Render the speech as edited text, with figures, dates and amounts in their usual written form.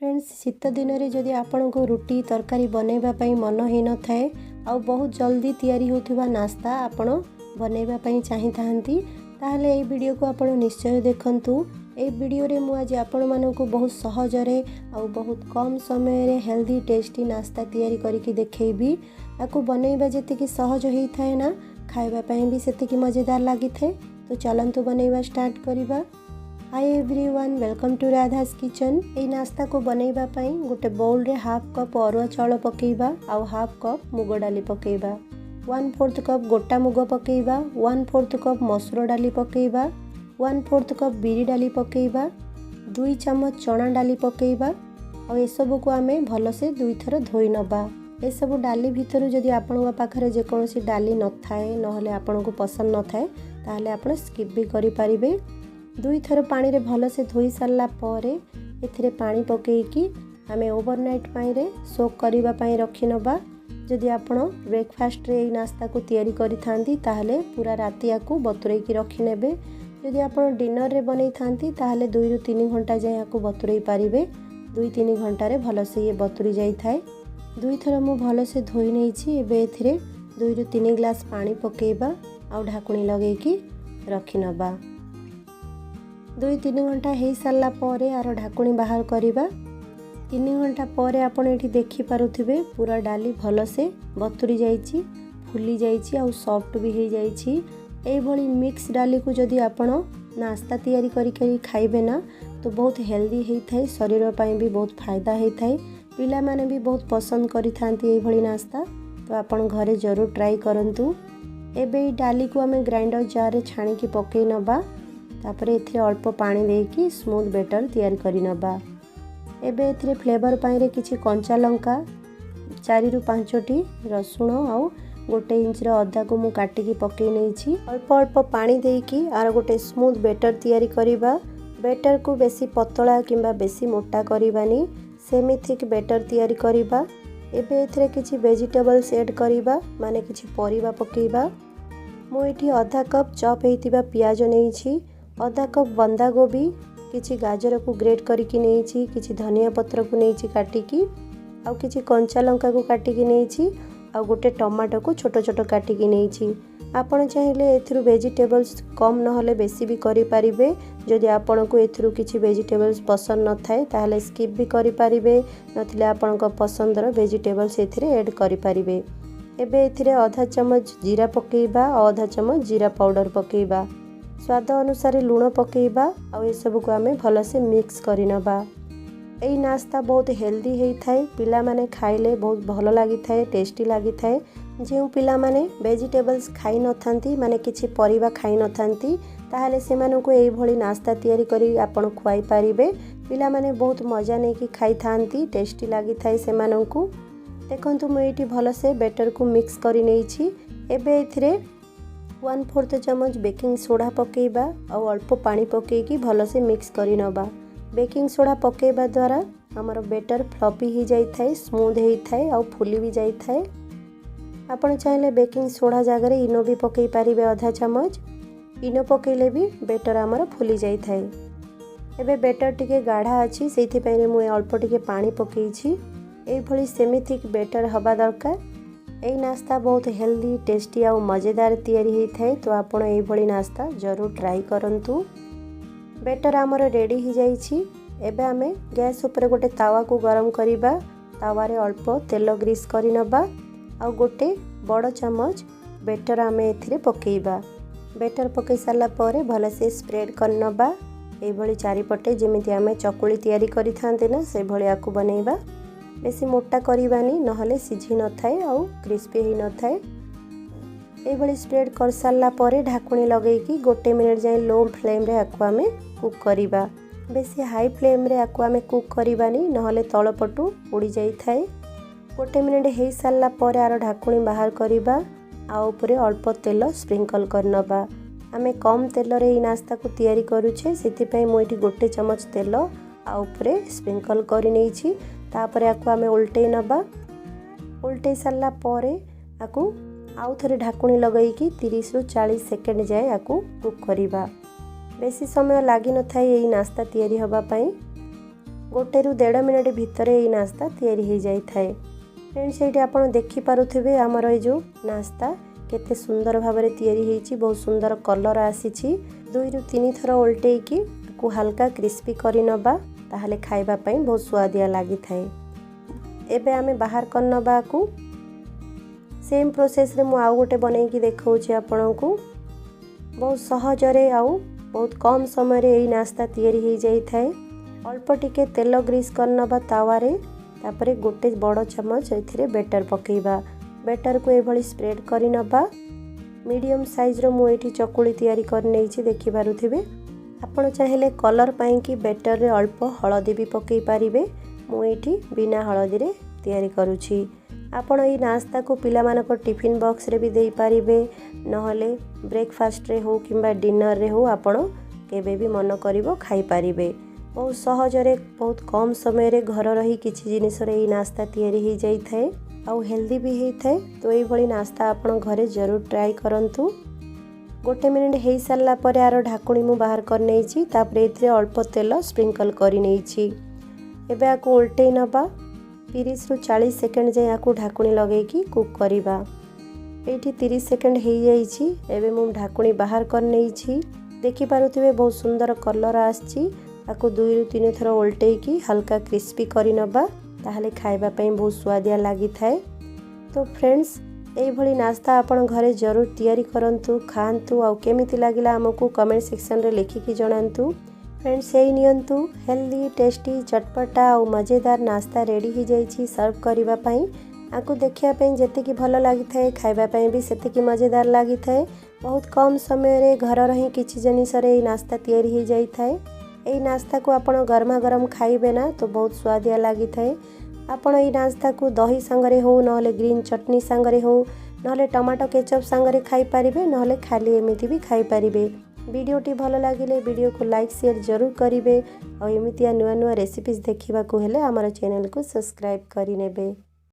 Friends शीत दिन में जदि आपण को रुटी तरकारी बनैबा पई मन ही न थाए आ बहुत जल्दी तैयारी होथिबा नास्ता आपण बनैबा पई चाहि थांती ताहले ए वीडियो को आपण निश्चय देखंतु। ए वीडियो रे मु आज आपण मानको बहुत सहज रे आ बहुत कम समय रे हेल्दी टेस्टी नास्ता तैयारी करके देखैबी। आकु बनैबा जेतिकी सहज होई थाए ना खाइबा पई भी सेतिकी मजेदार लागि थाए। तो चलंतु बनैबा स्टार्ट करिबा। Hi everyone, welcome to Radha's kitchen. ए नास्ता को बनैबा पई गोटे बाउल रे हाफ कप अरुआ चाउल पकेइबा आ हाफ कप मुग डाली पकेइबा, 1/4 कप गोटा मुग पकेइबा, 1/4 कप मसूर डाली पकेइबा, 1/4 कप बिरी डाली पकेइबा, 2 चम्मच चना डाली पकेइबा और ए सब को आमे भलो से 2 थर धोई नबा। ए सब डाली भितर जदि आपन पाखरे जे कोनोसी डाली न थाए नहले आपन को पसंद न थाए ताहले आपन स्किप भी करि परिबे। 2 थर पानी रे भलो से धोई सारला परे एथिरे पानी पकेइकी आमे ओवरनाइट पानी रे सोक करिबा पई रखि नबा। जदि आपण ब्रेकफास्ट रे ए नास्ता को तैयारी करि थांती ताहले पूरा राति याकू बतुरेई की रखि नेबे। जदि आपण डिनर रे बनै थांती ताहले 2 ରୁ 3 घंटा जाय याकू बतुरेई पारिबे। 2-3 घंटा रे भलो से ये बतुरी जाई थाए। 2 थर मु भलो से धोई नै छी। एबे एथिरे 2 ରୁ 3 ग्लास पानी पकेइबा आ ढाकुणी लगेई की रखि नबा। 2-3 घंटा हो सारा पर यार ढाकुणी बाहर करवा। 3 घंटा पर आपड़ ये देखी पारुथिबे पूरा डाली भल से बतुरी जाइछि, फुली जाइछि आ सॉफ्ट भी हो जाइछि। ए भली मिक्स डाली को जदि आपण नास्ता तैयारी करी खाइबे ना तो बहुत हेल्दी होता है, शरीर ପାଇଁ भी बहुत फायदा होता है। पिला माने भी बहुत पसंद करि थांती ए भली नास्ता। तो आपण घरे जरूर ट्राई करंतु। एबे डाली को आमे ग्राइंडर जार रे छाणी की पकेई नबा। तापर एथिरे अल्प पानी देकी स्मूथ बेटर तैयार करि नबा। एबे एथिरे फ्लेवर पाई रे किछि कंचा लंका, 4 ରୁ 5टी रसुण आ 1 इंच रे अदा को मु काटी की पकेई नै छी। अल्प अल्प पानी देकी आर गोटे स्मूथ बेटर तैयारी करिबा। बेटर को बेसी पतला किंबा बेसी मोटा करिबानी, सेमी थिक बेटर तैयारी करिबा। एबे एथिरे किछि वेजिटेबल्स ऐड करिबा, माने किछि परिबा पकेइबा। मु एठी आधा कप चॉप हेतिबा प्याज नै छी, आधा कप बंदा गोभी, किछि गाजर को ग्रेट करके नहीं छी, किछि धनिया पत्र को नहीं छी काटिकी, आउ किछि कंचा लंका को काटिकी नहीं छी, आउ गोटे टमाटो को छोट छोट काटिकी नहीं छी। आपण चाहिले एथिरु वेजिटेबल्स कम नहले बेसी भी करि पारिबे। जदि आपण को एथिरु किछि वेजिटेबल्स पसंद न थाए ताहले स्किप भी करि पारिबे, नथिले आपण को पसंदर वेजिटेबल्स एथिरे ऐड करि पारिबे। एबे एथिरे आधा चम्मच जीरा पकेइबा और आधा चम्मच जीरा पाउडर पकेइबा। स्वाद अनुसार लूण पकेइबा और ये सब को आमे भल से मिक्स करि नबा। एई नास्ता बहुत हेल्दी हेई थाए, पिला माने खाइले बहुत भल लागि थाए, टेस्टी लागि थाए। जे पिला माने वेजिटेबल्स खाई न थांती, माने किछि परिबा खाई न थांती ताहले से माने को एई भली नास्ता तैयारी करी आपण खुआई पारिबे। पिला माने बहुत मजा नै कि खाई थांती, टेस्टी लागि थाए से माने को। देखंतु मु एठी भल से बेटर को मिक्स करि नै छी। एबे एथिरे 1/4 चम्मच बेकिंग सोडा पकेइबा और अल्प पानी पकेइकी भल से मिक्स करि नबा। बेकिंग सोडा पकेइबा द्वारा हमर बेटर फ्लफी ही जाई थाए, स्मूथ हेई थाए और फुली भी जाई थाए। आपण चाहिले बेकिंग सोडा जगह रे इनो भी पकेइ पारिबे, आधा चम्मच इनो पकेइले भी बेटर हमर फुली जाई थाए। एबे बेटर टिके गाढ़ा अछि, सेथि पई मु अल्प टिके पानी पकेइ छी। एई भली सेमी थिक बेटर हबा दरकार। एई नास्ता बहुत हेल्दी, टेस्टी और मजेदार तैयारी होई थाए। तो आपण एई भली नास्ता जरूर ट्राई करंतु। बेटर हमर रेडी हो जाई छी। एबे आमे गैस ऊपर गोटे तावा को गरम करिबा। तावा रे अल्प तेल ग्रीस करि नबा और गोटे बड़ चम्मच बेटर आमे एथिरे पकेइबा। बेटर पकई सारला परे भल से स्प्रेड कर नबा। एई भली चारिपटे जेमिति आमे चकुली तैयारी करि थांते ना से भली आकु बनेइबा। बेसी मोटा करिबानी नहले सिझी न थाए और क्रिस्पी ही न थाए। ए भली स्प्रेड कर सारला परे ढाकुणी लगेकी 1 मिनिट जाय लो फ्लेम रे आकु आमे कुक करिबा। बेसी हाई फ्लेम रे आकु आमे कुक करिबानी नहले तळपटु उड़ी जाई थाए। 1 मिनिट हे सारला परे आरो ढाकुणी बाहर करिबा आ ऊपरे अल्प तेल स्प्रिंकल कर नबा। आमे कम तेल रे ई नास्ता को तैयारी करूछे, सेति पई मो एठी 1 चम्मच तेल आ ऊपरे स्प्रिंकल करि नै छी। तापरे आकु आमे उल्टे नबा। उल्टे सारला परे आकु आउ थरे ढाकुणी लगेकी 30 ରୁ 40 सेकेंड जाए आकु कुक करिबा। बेसी समय लागि न थाए एई नास्ता तैयारी हबा पई। 1 ରୁ 1.5 मिनिट भितर ये नास्ता तैयारी हो जाए फ्रेंड्स। ये आप देखिपे आमर ये जो नास्ता केते सुंदर भाव में तैयारी होती बहुत सुंदर कलर आसी 2 ରୁ 3 थर उल्टेकी को हल्का क्रिस्पी करी नबा ताहले खाइबा पई बहुत स्वादिया लागी थाए। एबे आमे बाहर कर नबा को सेम प्रोसेस रे मु आउ गोटे बनै की देखाउछि आपनकू। बहुत सहज रे आउ बहुत कम समय रे एई नास्ता तैयारी हो जाई थाए। अल्प टिके तेल ग्रीस कर नबा तावा रे तापरे गोटे बड़ चमच एथिरे बेटर पकेइबा। बेटर को एभली स्प्रेड करी नबा। मीडियम साइज रो मु एठी चकुली तैयारी कर नेछि देखि पारुथिबे। आपण चाहिले कलर पाई कि बेटर रे अल्प हळदी भी पकेइ पारिबे। मु एठी बिना हळदी रे तैयारी करूछि। आपण ई नास्ता को पिला मानक टिफिन बॉक्स रे भी देई पारिबे नहले ब्रेकफास्ट रे हो किंबा डिनर रे हो आपण केबे भी मन करिवो खाई पारिबे। बहुत सहज रे बहुत कम समय रे घर रही किछि जिनिस रे ई नास्ता तैयारी हो जाई थाए आउ हेल्दी भी होई थाए। तो एई भली नास्ता आपण घरे जरूर ट्राई करंतु। 1 मिनिट हो सारा पर यार ढाकुणी मु बाहर कर नेछि तापरे एथिरे अल्प तेल स्प्रिंकल करी नेछि। एबे आको उल्टै नबा 30 ରୁ 40 सेकंड जाय आको ढाकुणी लगेकी कुक करिबा। एठी 30 सेकंड हो जाइछि। एबे मु ढाकुणी बाहर कर नेछि देखि पारुथिबे बहुत सुंदर कलर आछि। आको 2 ରୁ 3 थर उल्टेकी हल्का क्रिस्पी करी नबा ताहले खाइबा पई बहुत स्वादिया लागी थाए। तो फ्रेंड्स एई भली नास्ता आपण घरे जरूर तैयारी करंतु खांतु आउ केमिति लागिला हमकू कमेंट सेक्शन रे लिखिकी जणांतु। फ्रेंड्स यही नियंतु हेल्दी टेस्टी चटपटा और मजेदार नास्ता रेडी हो जाइए सर्व करबा पई। आकु देखिया पई जेतिकी भल लागि थाए खाइबा पई भी सेतिकी मजेदार लागि थाए। बहुत कम समय रे घर रही किछि जिनिस रे नास्ता तैयारी हो जाई थाए। एई नास्ता को आपण गरमा गरम खाइबे ना तो बहुत स्वादिया लागि थाए। आपण एई नास्ता को दही संगरे हो नहले ग्रीन चटनी संगरे हो नहले टमाटो केचप संगरे खाई पारिबे नहले खाली एमिति भी खाई पारिबे। वीडियोटी भल लगिले वीडियो को लाइक शेयर जरूर करिवे और एमितिया नुआ नुआ रेसिपीज देखिबा को हेले हमर चैनल को सब्सक्राइब करि नेबे।